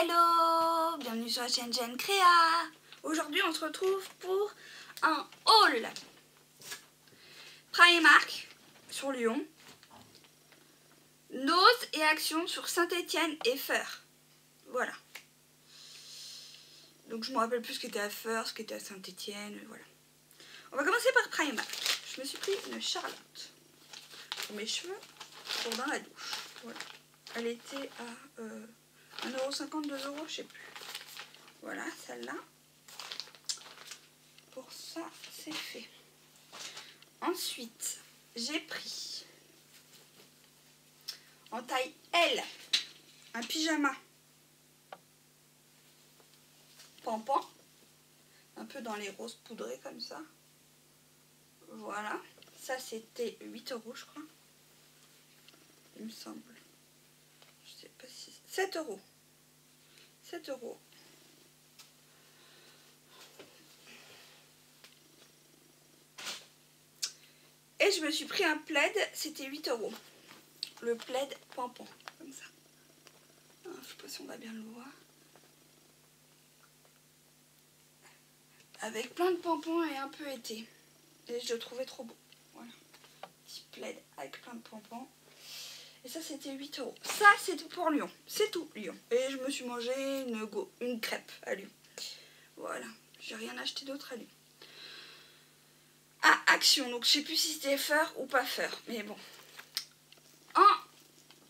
Hello, bienvenue sur la chaîne Jeanne Créa. Aujourd'hui on se retrouve pour un haul Primark sur Lyon, Nose et Action sur Saint-Étienne et Feur. Voilà. Donc je me rappelle plus ce qui était à Feur, ce qui était à Saint-Étienne, voilà. On va commencer par Primark. Je me suis pris une Charlotte pour mes cheveux pour dans la douche. Voilà. Elle était à 1,50 €, 2 €, je sais plus. Voilà, celle-là. Pour ça, c'est fait. Ensuite, j'ai pris en taille L un pyjama pampan, un peu dans les roses poudrés comme ça. Voilà, ça c'était 8 € je crois, il me semble. Je sais pas si... 7 €. 7 €. Et je me suis pris un plaid, c'était 8 €. Le plaid pampan, comme ça. Ah, je sais pas si on va bien le voir. Avec plein de pompons et un peu été. Et je le trouvais trop beau. Voilà. Petit plaid avec plein de pompons. Et ça c'était 8 €. Ça c'est pour Lyon. C'est tout Lyon. Et je me suis mangé une crêpe à Lyon. Voilà. J'ai rien acheté d'autre à Lyon. Ah, Action. Donc je sais plus si c'était Feur ou pas Feur. Mais bon.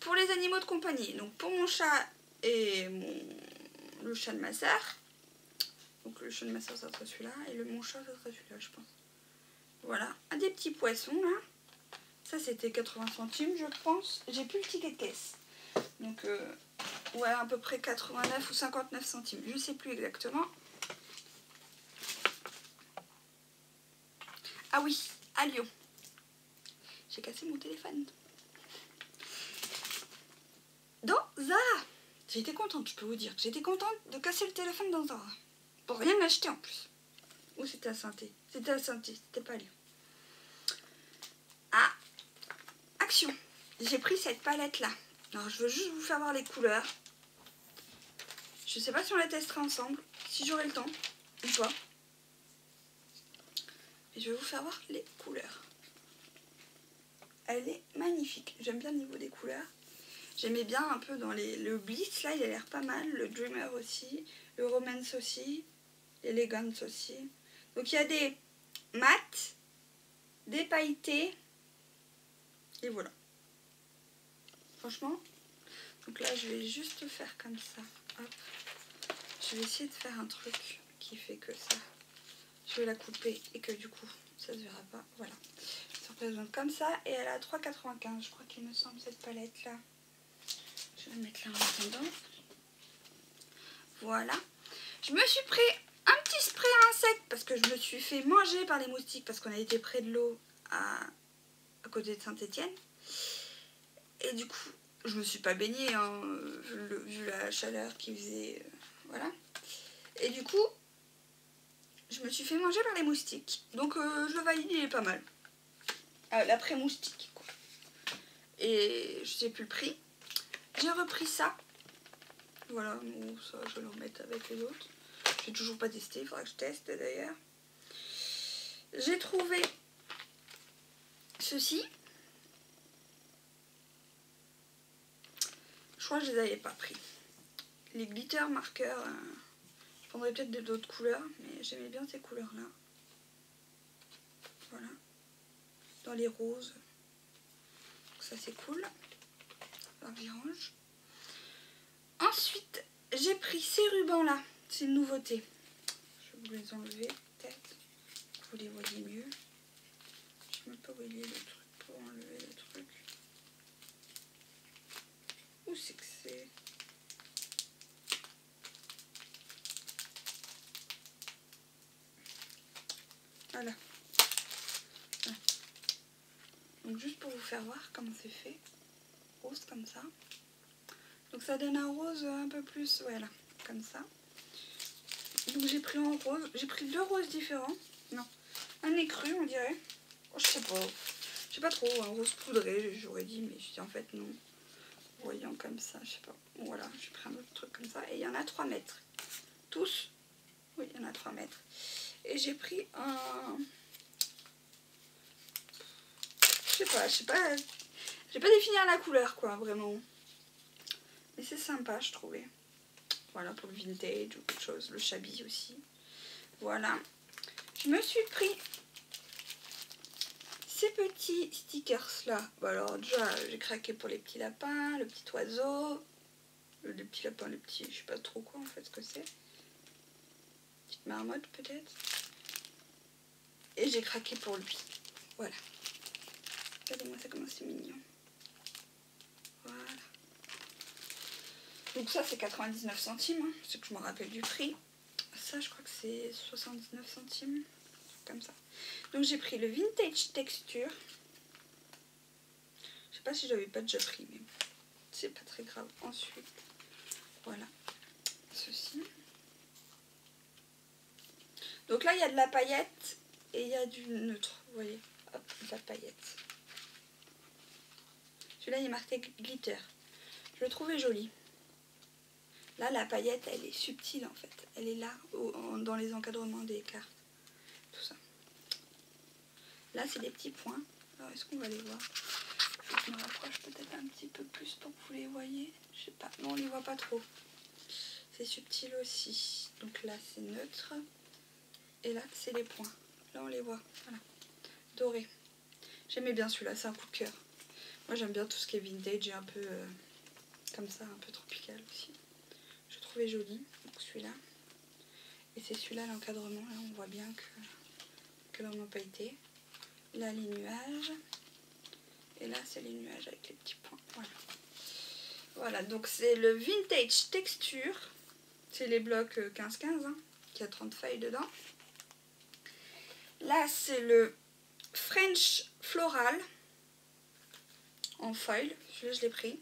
Pour les animaux de compagnie. Donc pour mon chat et le chat de ma soeur. Donc le chat de ma soeur ça sera celui-là. Et mon chat ça sera celui-là je pense. Voilà. Un des petits poissons là. Ça c'était 80 centimes je pense. J'ai plus le ticket de caisse. Donc ouais à peu près 89 ou 59 centimes. Je sais plus exactement. Ah oui, à Lyon. J'ai cassé mon téléphone. Dans Zara. J'étais contente, je peux vous dire. J'étais contente de casser le téléphone dans Zara. Pour rien acheter en plus. Ou c'était à Saint-Étienne. C'était à Saint-Étienne, c'était pas à Lyon. Ah, Action. J'ai pris cette palette là. Alors je veux juste vous faire voir les couleurs. Je sais pas si on la testera ensemble. Si j'aurai le temps ou pas. Et je vais vous faire voir les couleurs. Elle est magnifique. J'aime bien le niveau des couleurs. J'aimais bien un peu dans le Bliss, là, il a l'air pas mal. Le Dreamer aussi. Le Romance aussi. L'Elegance aussi. Donc il y a des mat, des pailletés. Et voilà. Franchement. Donc là, je vais juste faire comme ça. Hop. Je vais essayer de faire un truc qui fait que ça. Je vais la couper et que du coup, ça se verra pas. Voilà. Ça représente comme ça. Et elle a 3,95. Je crois qu'il me semble cette palette là. Je vais la mettre là en attendant. Voilà. Je me suis pris un petit spray à insectes parce que je me suis fait manger par les moustiques parce qu'on a été près de l'eau à côté de Saint-Étienne. Et du coup, je me suis pas baignée hein, vu la chaleur qui faisait. Voilà. Et du coup, je me suis fait manger par les moustiques. Donc je le valide, il est pas mal. L'après-moustique quoi. Et je sais plus le prix. J'ai repris ça. Voilà, bon, ça je vais le remettre avec les autres. J'ai toujours pas testé, il faudra que je teste d'ailleurs. J'ai trouvé ceci. Je crois que je les avais pas pris. Les glitter marqueurs, je prendrais peut-être d'autres couleurs, mais j'aimais bien ces couleurs-là. Voilà. Dans les roses. Donc ça c'est cool. Alors j'y range. Ensuite, j'ai pris ces rubans-là. C'est une nouveauté. Je vais vous les enlever peut-être. Vous les voyez mieux. Je sais même pas où il est le truc pour enlever le truc. Où c'est que c'est? Voilà. Voilà. Donc juste pour vous faire voir comment c'est fait. Rose comme ça. Donc ça donne un rose un peu plus, voilà, comme ça. Donc j'ai pris en rose, j'ai pris 2 roses différents. Non, un écru on dirait. Oh, je sais pas trop, un rose poudré j'aurais dit, mais je dis en fait non. voyant comme ça, je sais pas. Bon, voilà, j'ai pris un autre truc comme ça. Et il y en a 3 mètres. Tous. Oui, il y en a 3 mètres. Et j'ai pris un... Je sais pas. J'ai pas définir la couleur, quoi, vraiment. Mais c'est sympa, je trouvais. Voilà, pour le vintage ou quelque chose. Le shabby aussi. Voilà. Je me suis pris ces petits stickers là. Bon, alors déjà, j'ai craqué pour les petits lapins, le petit oiseau. Les petits lapins, les petits, je sais pas trop quoi en fait ce que c'est. Petite marmotte peut-être. Et j'ai craqué pour lui. Voilà. Regardez-moi ça comment c'est mignon. Voilà. Donc ça c'est 99 centimes, hein. C'est que je me rappelle du prix. Ça je crois que c'est 79 centimes. Comme ça. Donc j'ai pris le vintage texture. Je sais pas si j'avais pas déjà pris, mais c'est pas très grave. Ensuite, voilà. Ceci. Donc là il y a de la paillette et il y a du neutre. Vous voyez. Hop, de la paillette. Celui-là il est marqué glitter. Je le trouvais joli. Là la paillette elle est subtile en fait. Elle est là dans les encadrements des cartes. Tout ça. Là c'est des petits points. Alors est-ce qu'on va les voir? Faut que je me rapproche peut-être un petit peu plus pour que vous les voyez. Je sais pas. Non on les voit pas trop. C'est subtil aussi. Donc là c'est neutre. Et là c'est les points. Là on les voit. Voilà. Doré. J'aimais bien celui-là. C'est un coup de cœur. Moi j'aime bien tout ce qui est vintage et un peu comme ça, un peu tropical aussi. Je trouvais joli. Donc celui-là. Et c'est celui-là l'encadrement. Là on voit bien que l'on n'a pas été. Là les nuages. Et là c'est les nuages avec les petits points. Voilà. Voilà, donc c'est le vintage texture. C'est les blocs 15-15, hein, qui a 30 feuilles dedans. Là c'est le French Floral en foil. Celui-là je l'ai pris.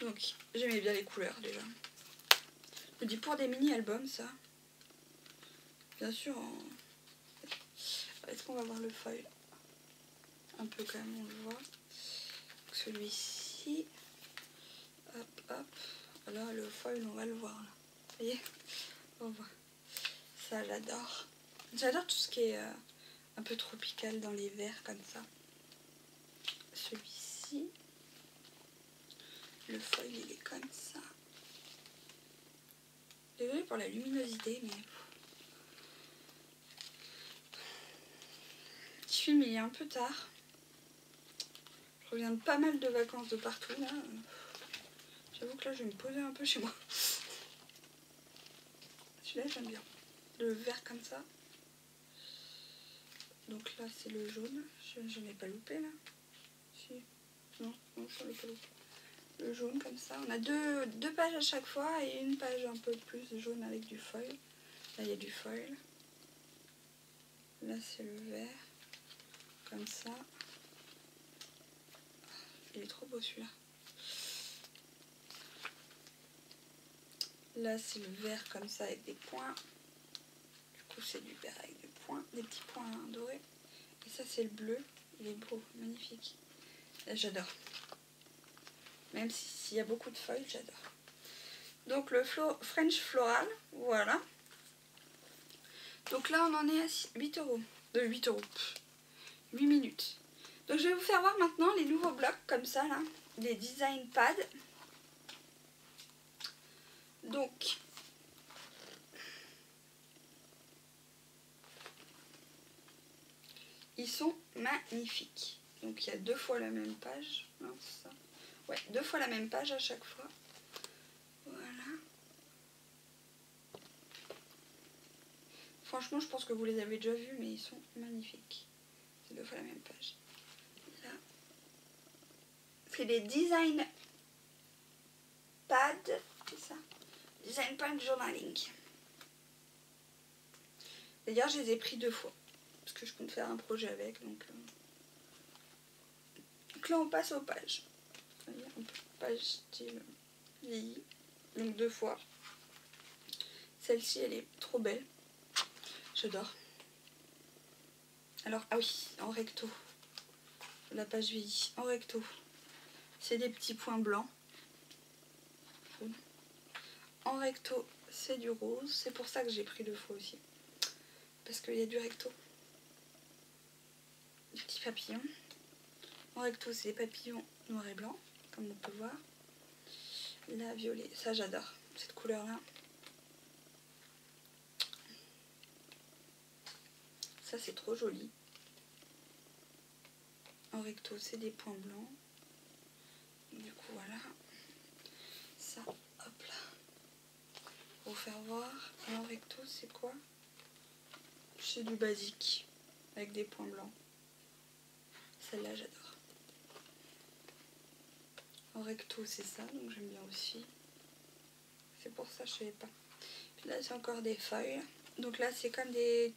Donc j'aimais bien les couleurs déjà. Je me dis pour des mini-albums ça. Bien sûr en... Est-ce qu'on va voir le foil? Un peu quand même on le voit. Celui-ci. Hop hop. Là le foil on va le voir là. Vous voyez? On voit. Ça j'adore. J'adore tout ce qui est un peu tropical dans les verts comme ça. Celui-ci. Le foil il est comme ça. Désolée pour la luminosité mais... Je filme il est un peu tard. Je reviens de pas mal de vacances de partout là. J'avoue que là je vais me poser un peu chez moi. Celui-là j'aime bien. Le vert comme ça. Donc là c'est le jaune. Je n'ai pas loupé là. Si. Non, je n'ai pas loupé. Le jaune comme ça. On a deux pages à chaque fois et une page un peu plus jaune avec du foil. Là il y a du foil. Là c'est le vert. Comme ça. Il est trop beau celui-là. Là c'est le vert comme ça avec des points. Du coup c'est du vert avec des points, des petits points dorés. Et ça c'est le bleu. Il est beau, magnifique. J'adore. Même s'il y a beaucoup de feuilles, j'adore. Donc le French Floral, voilà. Donc là on en est à 8 euros. 8 euros. 8 minutes. Donc je vais vous faire voir maintenant les nouveaux blocs comme ça là. Les design pads. Donc ils sont magnifiques. Donc il y a 2 fois la même page. Non, c'est ça. Ouais, 2 fois la même page à chaque fois. Voilà. Franchement, je pense que vous les avez déjà vus, mais ils sont magnifiques. C'est 2 fois la même page. Là. C'est des design pads. C'est ça. Design pad journaling. D'ailleurs, je les ai pris 2 fois. Parce que je compte faire un projet avec. Donc là, on passe aux pages. Page style vieilli. Donc 2 fois. Celle-ci, elle est trop belle. J'adore. Alors, ah oui, en recto. La page vieillie. En recto. C'est des petits points blancs. En recto, c'est du rose. C'est pour ça que j'ai pris 2 fois aussi. Parce qu'il y a du recto. Des petits papillons. En recto, c'est des papillons noir et blanc, comme on peut voir. Là, violet. Ça, j'adore. Cette couleur-là. Ça, c'est trop joli. En recto, c'est des points blancs. Du coup, voilà. Ça, hop là. Pour vous faire voir. En recto, c'est quoi? C'est du basique. Avec des points blancs. Celle-là, j'adore. En recto, c'est ça. Donc, j'aime bien aussi. C'est pour ça que je savais pas. Puis là, c'est encore des feuilles. Donc là, c'est comme des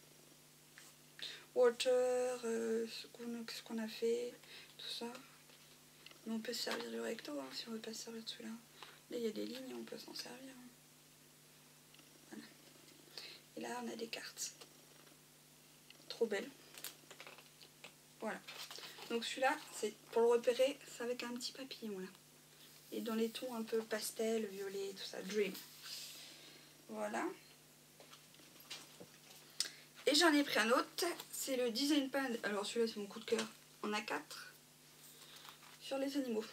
water, ce qu'on a fait, tout ça. Mais on peut se servir du recto hein, si on veut pas se servir de celui-là. Là, il y a des lignes, on peut s'en servir. Voilà. Et là, on a des cartes. Trop belles. Voilà. Donc celui-là, c'est pour le repérer, c'est avec un petit papillon là. Et dans les tons un peu pastel, violet, tout ça, Dream. Voilà. Et j'en ai pris un autre, c'est le Design Pad. Alors celui-là, c'est mon coup de cœur. On a 4 sur les animaux.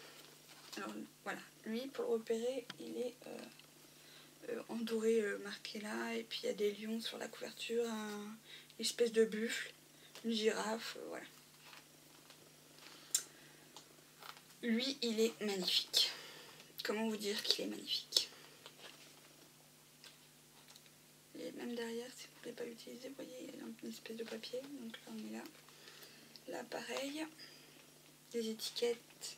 Alors voilà, lui, pour le repérer, il est en doré marqué là. Et puis il y a des lions sur la couverture, une espèce de buffle, une girafe, voilà. Lui, il est magnifique. Comment vous dire qu'il est magnifique? Et même derrière, si vous ne voulez pas l'utiliser, vous voyez, il y a une espèce de papier. Donc là, on est là. Là, pareil. Des étiquettes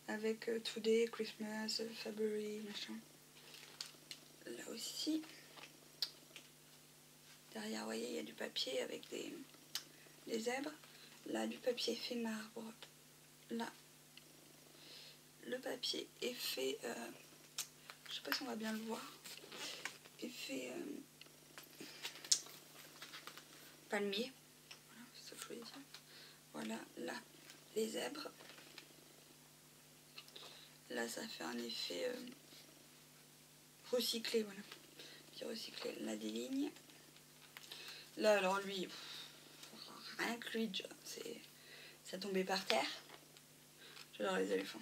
avec Today, Christmas, February, machin. Là aussi. Derrière, vous voyez, il y a du papier avec des zèbres. Là, du papier fait marbre. Là, le papier est fait... je sais pas si on va bien le voir. Est fait... palmier. Voilà, c'est ça que je voulais dire. Voilà, là, les zèbres. Là, ça fait un effet recyclé, voilà. Puis recyclé, là, des lignes. Là, alors lui, rien que lui, ça tombait par terre. J'adore les éléphants.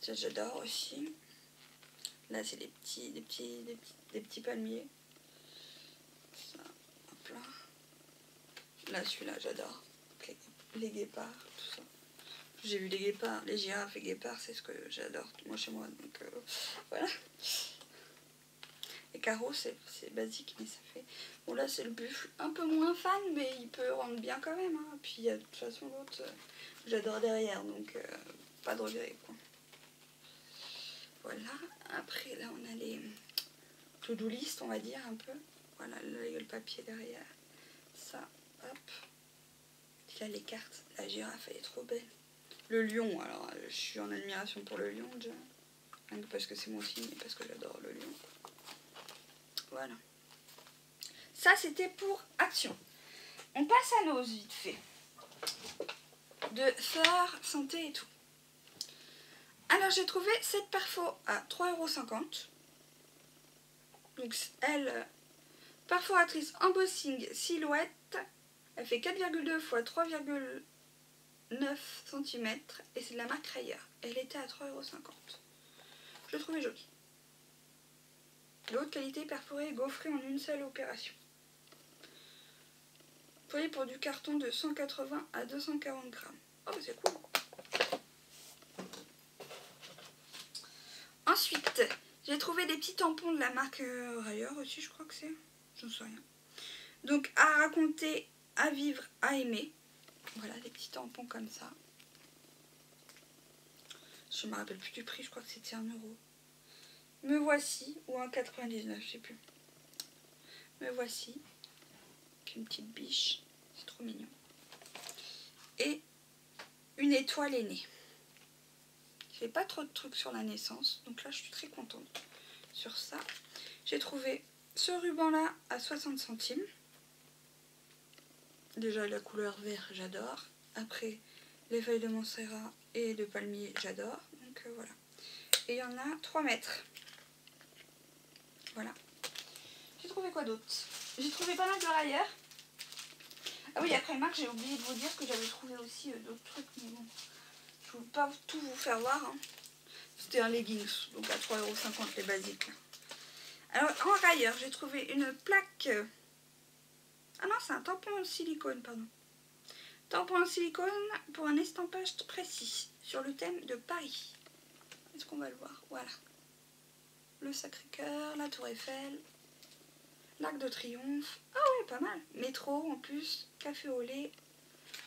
Ça, j'adore aussi. Là, c'est des petits palmiers. Ça, hop là. Là, celui-là, j'adore. Les guépards, tout ça. J'ai vu les guépards, les girafes et guépards, c'est ce que j'adore, moi chez moi. Donc, voilà. Les carreaux, c'est basique, mais ça fait... Bon, là, c'est le buffle. Un peu moins fan, mais il peut rendre bien quand même. Hein. Puis, il y a de toute façon l'autre, j'adore derrière, donc pas de regret, quoi. Voilà. Après, là, on a les to-do list, on va dire, un peu. Voilà, là, il y a le papier derrière. Ça, hop. Puis là, les cartes. La girafe, elle est trop belle. Le lion, alors, je suis en admiration pour le lion, déjà. Rien que parce que c'est mon signe et parce que j'adore le lion. Voilà. Ça, c'était pour action. On passe à l'ose, vite fait. De fleurs, santé et tout. Alors, j'ai trouvé cette perfo à 3,50 €. Donc, elle, perforatrice embossing silhouette. Elle fait 4,2 x 3,9 cm. Et c'est de la marque Rayer. Elle était à 3,50 €. Je le trouvais jolie. De haute qualité, perforée et gaufrée en une seule opération. Employé pour du carton de 180 à 240 grammes. Oh, c'est cool. Ensuite, j'ai trouvé des petits tampons de la marque Rayer aussi, je crois que c'est. J'en sais rien. Donc, à raconter, à vivre, à aimer. Voilà, des petits tampons comme ça. Je me rappelle plus du prix, je crois que c'était 1 €. Me voici, ou 1,99 €, je sais plus. Me voici. Avec une petite biche. C'est trop mignon. Et une étoile aînée. Je fais pas trop de trucs sur la naissance, donc là je suis très contente sur ça. J'ai trouvé ce ruban là à 60 centimes. Déjà la couleur vert, j'adore. Après les feuilles de Montserrat et de palmier, j'adore. Donc voilà. Et il y en a 3 mètres. Voilà. J'ai trouvé quoi d'autre? J'ai trouvé pas mal de railleurs. Ah oui, après Marc, j'ai oublié de vous dire que j'avais trouvé aussi d'autres trucs, mais bon, je ne vais pas tout vous faire voir. Hein. C'était un leggings, donc à 3,50 € les basiques. Alors, en railleurs, j'ai trouvé une plaque... Ah non, c'est un tampon en silicone, pardon. Tampon en silicone pour un estampage précis sur le thème de Paris. Est-ce qu'on va le voir? Voilà. Le Sacré-Cœur, la Tour Eiffel, l'Arc de Triomphe. Ah ouais, pas mal. Métro en plus, café au lait.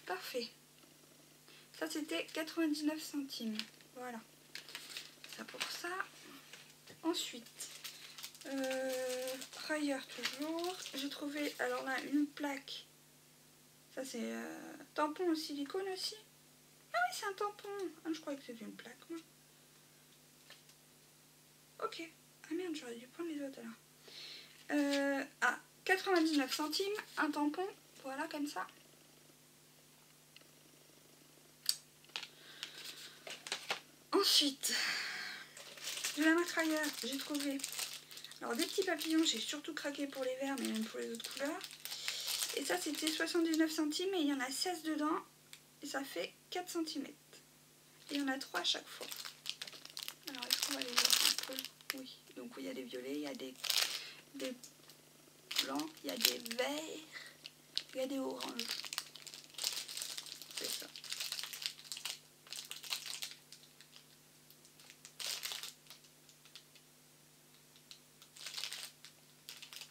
Parfait. Ça, c'était 99 centimes. Voilà. Ça pour ça. Ensuite, railleurs toujours. J'ai trouvé, alors là, une plaque. Ça, c'est tampon en silicone aussi. Ah oui, c'est un tampon. Ah, je croyais que c'était une plaque, moi. Ok. Ah merde, j'aurais dû prendre les autres alors. À 99 centimes, un tampon. Voilà, comme ça. Ensuite, de la marque Rayer, j'ai trouvé alors des petits papillons. J'ai surtout craqué pour les verts, mais même pour les autres couleurs. Et ça, c'était 79 centimes et il y en a 16 dedans. Et ça fait 4 cm. Et il y en a 3 à chaque fois. Alors, est-ce qu'on va les voir un peu? Oui. Donc, il y a des violets, il y a des blancs, il y a des verts, il y a des oranges. C'est ça.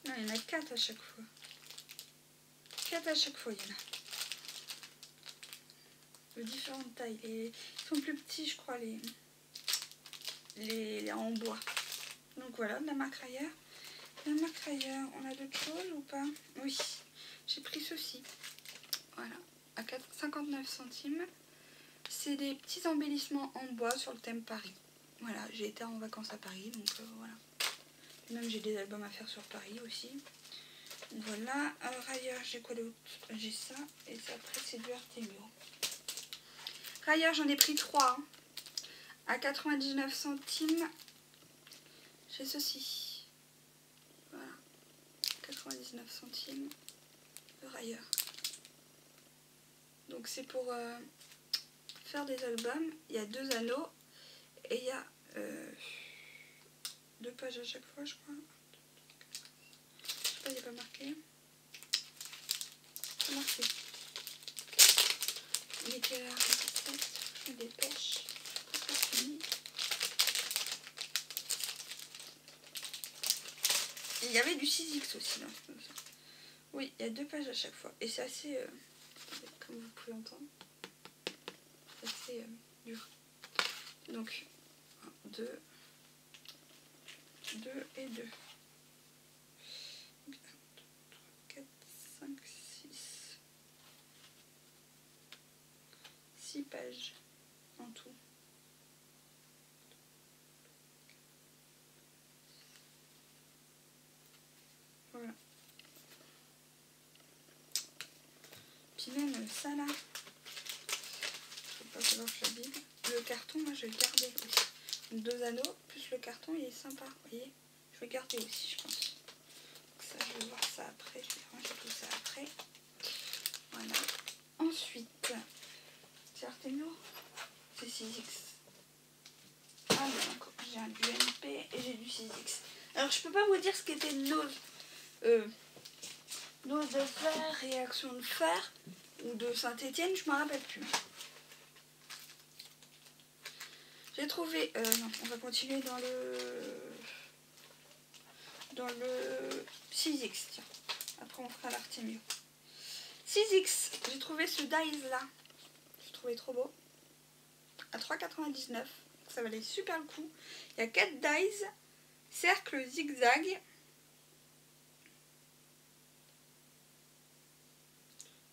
Non, il y en a 4 à chaque fois. 4 à chaque fois, il y en a. De différentes tailles. Et ils sont plus petits, je crois, les en bois. Donc voilà, de la marque Rayer. La marque Rayer, on a d'autres choses ou pas? Oui, j'ai pris ceci. Voilà, à 59 centimes. C'est des petits embellissements en bois sur le thème Paris. Voilà, j'ai été en vacances à Paris, donc voilà. Même j'ai des albums à faire sur Paris aussi. Voilà, Rayer, j'ai quoi d'autre? J'ai ça, et ça après c'est du Artemio. Rayer, j'en ai pris 3. Hein. À 99 centimes. J'ai ceci. Voilà. 99 centimes de Rayer. Donc c'est pour faire des albums. Il y a 2 anneaux. Et il y a 2 pages à chaque fois, je crois. Je sais pas, il n'est pas marqué. C'est marqué. Il est quelle heure? 17. Je me dépêche. Il y avait du 6X aussi. Là. Oui, il y a 2 pages à chaque fois. Et c'est assez, comme vous pouvez entendre, c'est assez dur. Donc, 1, 2, 2 et 2. 1, 2, 3, 4, 5, 6. 6 pages en tout. Voilà. Puis même ça là, je ne peux pas savoir que je l'abîme. Le carton, moi je vais le garder aussi. Donc 2 anneaux, plus le carton, il est sympa, vous voyez. Je vais garder aussi, je pense. Donc ça, je vais voir ça après. Je vais ranger tout ça après. Voilà. Ensuite, c'est Artemio, c'est 6X. Ah mais encore, j'ai un du MP et j'ai du 6X. Alors je peux pas vous dire ce qu'était Nose de fer, réaction de fer ou de Saint-Étienne, je me rappelle plus. J'ai trouvé, non, on va continuer dans le 6X, tiens. Après on fera l'Artemio. 6X, j'ai trouvé ce dies là. J'ai trouvé trop beau. À 3,99. Ça valait super le coup. Il y a 4 dies, cercle zigzag.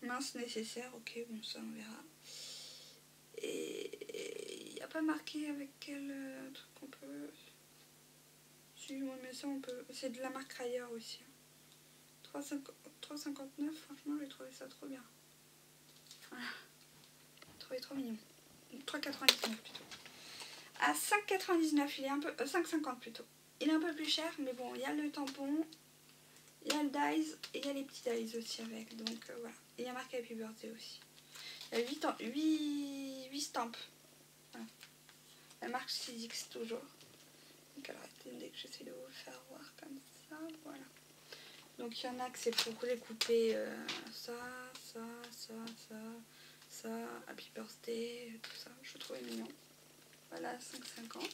Mince nécessaire, ok, bon ça on verra. Et il n'y a pas marqué avec quel truc on peut... Si on met ça, on peut... C'est de la marque Rayer aussi. 3,59, franchement j'ai trouvé ça trop bien. Voilà. J'ai trouvé trop mignon. 3,99 plutôt. À 5,99, il est un peu... 5,50 plutôt. Il est un peu plus cher, mais bon, il y a le tampon, il y a le dies et il y a les petits dies aussi avec. Donc voilà. Et il y a marqué Happy Birthday aussi. Il y a 8 stamps. Voilà. La marque 6X toujours. Donc alors attendez que j'essaie de vous le faire voir comme ça. Voilà. Donc il y en a que c'est pour découper ça, Happy Birthday, tout ça. Je trouvais mignon. Voilà, 5,50.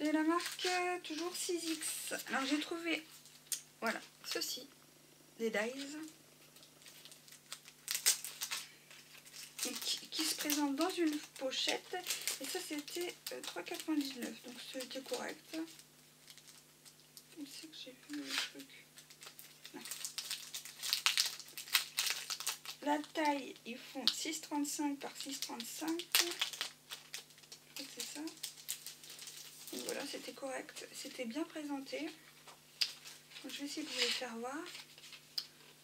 Et la marque toujours 6X. Alors j'ai trouvé, voilà, ceci, des dies. Et qui se présente dans une pochette. Et ça c'était 3,99. Donc c'était correct. Où c'est que j'ai vu le truc? Là. La taille, ils font 6,35 par 6,35. Je crois que c'est ça. Donc voilà, c'était correct. C'était bien présenté. Donc, je vais essayer de vous les faire voir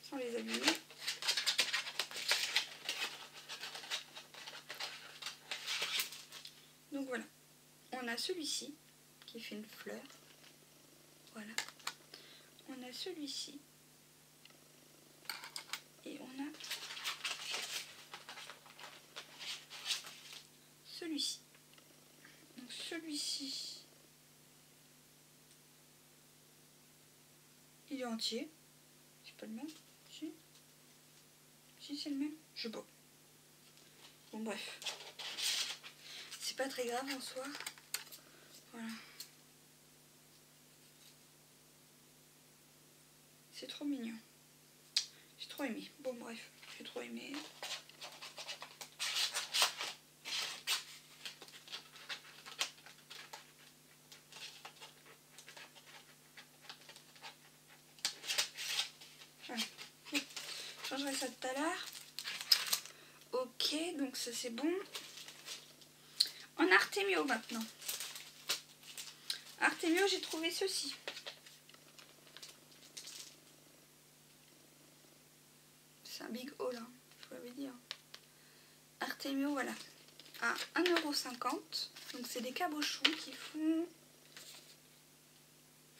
sans les abîmer. Donc voilà. On a celui-ci qui fait une fleur. Voilà. On a celui-ci. Et on a celui-ci. Donc celui-ci, il est entier. C'est pas le même? Si. Si c'est le même? Je sais pas. Bon bref. C'est pas très grave en soi. Voilà. C'est trop mignon. J'ai trop aimé. Bon bref, j'ai trop aimé. Voilà. Je changerai ça tout à l'heure. Ok, donc ça c'est bon. En Artemio maintenant. Artemio, j'ai trouvé ceci. C'est un big haul, hein, je vous l'avais dit. Hein. Artemio, voilà. À 1,50 €. Donc c'est des cabochons qui font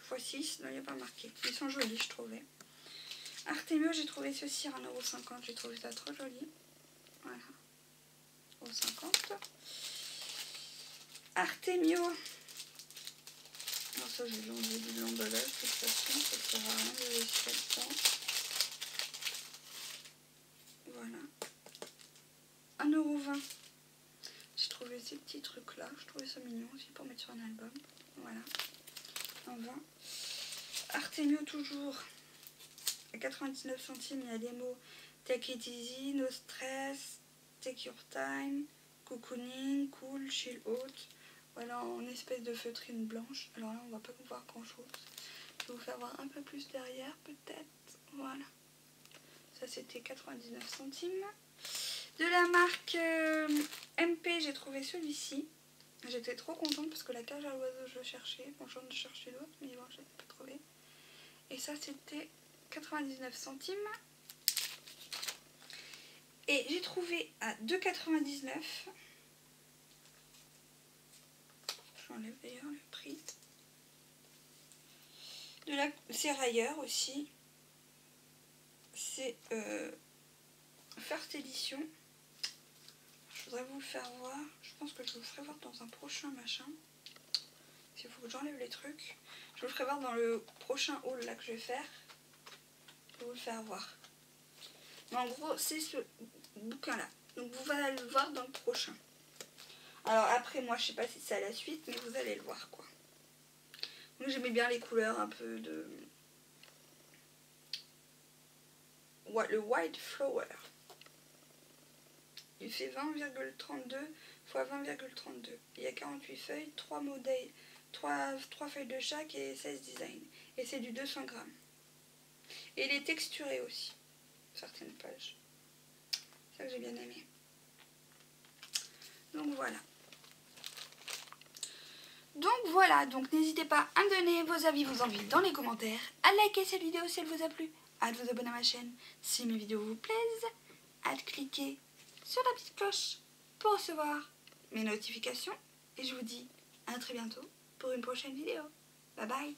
x6. Non, il n'y a pas marqué. Ils sont jolis, je trouvais. Artemio, j'ai trouvé ceci à 1,50 €. J'ai trouvé ça trop joli. Voilà. 1,50 €. Artemio. Alors ça, je vais l'enlever de l'emballage de toute façon. Ça ne sert à rien de laisser le temps. Voilà. 1,20 €. J'ai trouvé ces petits trucs là. Je trouvais ça mignon aussi pour mettre sur un album. Voilà. En 20. Artemio toujours. À 99 centimes, il y a des mots Take it easy, no stress, take your time, cocooning, cool, chill out. Voilà, en espèce de feutrine blanche. Alors là, on va pas voir grand chose. Je vais vous faire voir un peu plus derrière, peut-être. Voilà. Ça, c'était 99 centimes. De la marque MP, j'ai trouvé celui-ci. J'étais trop contente parce que la cage à l'oiseau, je le cherchais. Bon, j'en ai cherché d'autres, mais bon, je l'ai pas trouvé. Et ça, c'était 99 centimes. Et j'ai trouvé à 2,99 €. J'enlève d'ailleurs le prix. De la Serrailleur aussi. C'est First Edition. Je voudrais vous le faire voir. Je pense que je vous le ferai voir dans un prochain machin. Il faut que j'enlève les trucs. Je vous le ferai voir dans le prochain haul là que je vais faire. Je vais vous le faire voir. Mais en gros, c'est ce bouquin là. Donc vous allez le voir dans le prochain. Alors après, moi je sais pas si c'est à la suite, mais vous allez le voir quoi. Moi j'aimais bien les couleurs un peu de... Ouais, le White Flower. Il fait 20,32 x 20,32. Il y a 48 feuilles, 3 modèles, 3 feuilles de chaque et 16 designs. Et c'est du 200 grammes. Et il est texturé aussi, certaines pages. C'est ça que j'ai bien aimé. Donc voilà. Donc n'hésitez pas à me donner vos avis, vos envies dans les commentaires, à liker cette vidéo si elle vous a plu, à vous abonner à ma chaîne si mes vidéos vous plaisent, à cliquer sur la petite cloche pour recevoir mes notifications. Et je vous dis à très bientôt pour une prochaine vidéo. Bye bye.